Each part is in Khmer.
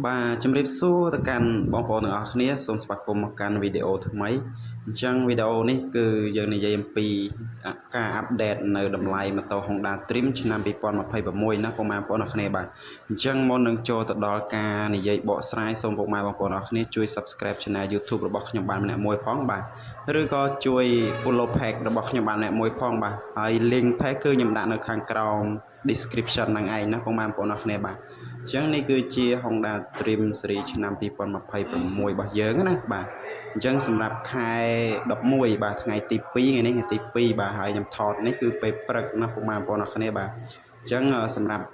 បាទជំរាបសួរទៅកាន់បងប្អូនទាំងអស់គ្នាសូមស្វាគមន៍មកកាន់វីដេអូថ្មីអញ្ចឹងវីដេអូនេះគឺយើងនិយាយអំពីការអាប់ដេតនៅតម្លៃម៉ូតូ Honda Dream ឆ្នាំ2026ណាពុកម៉ែបងប្អូនអរគ្នាបាទអញ្ចឹងមុននឹងចូលទៅដល់ការនិយាយបកស្រាយសូមពុកម៉ែបងប្អូនអរគ្នាជួយ Subscribe Channel YouTube របស់ខ្ញុំបានម្នាក់មួយផងបាទឬក៏ជួយ Follow Page របស់ខ្ញុំបានម្នាក់មួយផងបាទហើយ Link Page គឺខ្ញុំដាក់នៅខាងក្រោម Description ហ្នឹងឯងណាពុកម៉ែបងប្អូនអរគ្នាបាទអញ្ចឹងនេះគឺជា Honda Dream Series ឆ្នាំ2026របស់យើងណាបាទអញ្ចឹងសម្រាប់ខែ11បាទថ្ងៃទី2ថ្ងៃនេះថ្ងៃទី2បាទហើយខ្ញុំថតនេះគឺពេលព្រឹកណាពុកម៉ែបងប្អូនអរគ្នាបាទអញ្ចឹងសម្រាប់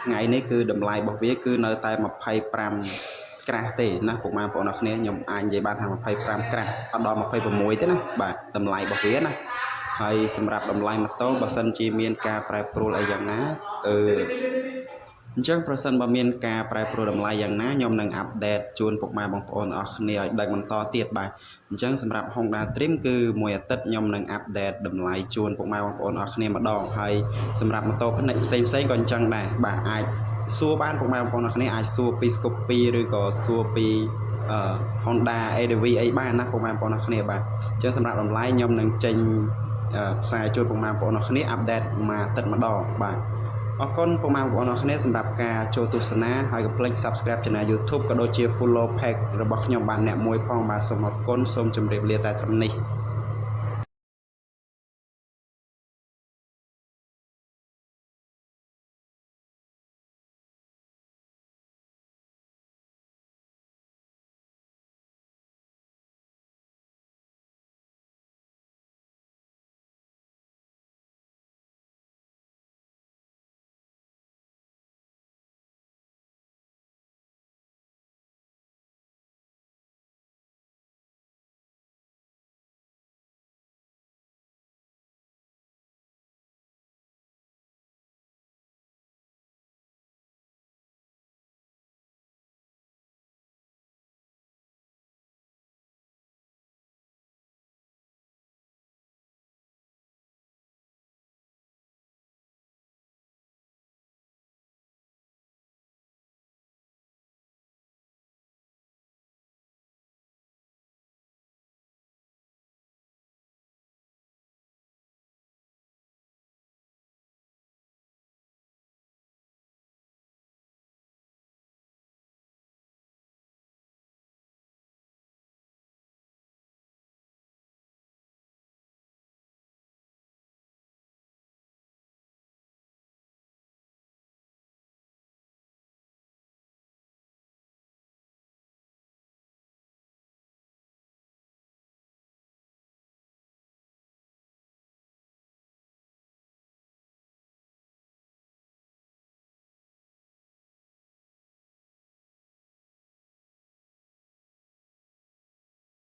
ថ្ងៃនេះគឺតម្លៃរបស់វាគឺនៅតែ25ក្រាស់ទេណាពុកម៉ែបងប្អូនអរគ្នាខ្ញុំអាចនិយាយបានថា25ក្រាស់អត់ដល់26ទេណាបាទតម្លៃរបស់វាណាហើយសម្រាប់តម្លៃម៉ូតូបើសិនជាមានការប្រែប្រួលអីយ៉ាងណាអញ្ចឹងប្រសិនបើមានការប្រែប្រួលតម្លៃយ៉ាងណាខ្ញុំនឹងអាប់ដេតជូនពុកម៉ែបងប្អូនអស់គ្នាឲ្យដឹងបន្តទៀតបាទអញ្ចឹងសម្រាប់ Honda Dream គឺមួយអាទិត្យខ្ញុំនឹងអាប់ដេតតម្លៃជូនពុកម៉ែបងប្អូនអស់គ្នាម្ដងហើយសម្រាប់ម៉ូតូផ្នែកផ្សេងក៏អញ្ចឹងដែរបាទអាចសួរបានពុកម៉ែបងប្អូនអស់គ្នាអាចសួរពី Scoopy ឬក៏សួរពីHonda ADV អីបានណាពុកម៉ែបងប្អូនអស់គ្នាបាទអញ្ចឹងសម្រាប់តម្លៃខ្ញុំនឹងចេញផ្សាយជូនពុកម៉ែបងប្អូនអស់គ្នាអាប់ដេតមួយអាទិត្យម្ដងបាទអរគុណពុកម៉ែបងប្អូនអរគ្នាសម្រាប់ការចូលទស្សនាហើយកុំភ្លេច Subscribe Channel YouTube ក៏ដូចជា Follow Page របស់ខ្ញុំបានអ្នកមួយផងបាទសូមអរគុណសូមជម្រាបលាតែត្រឹមនេះ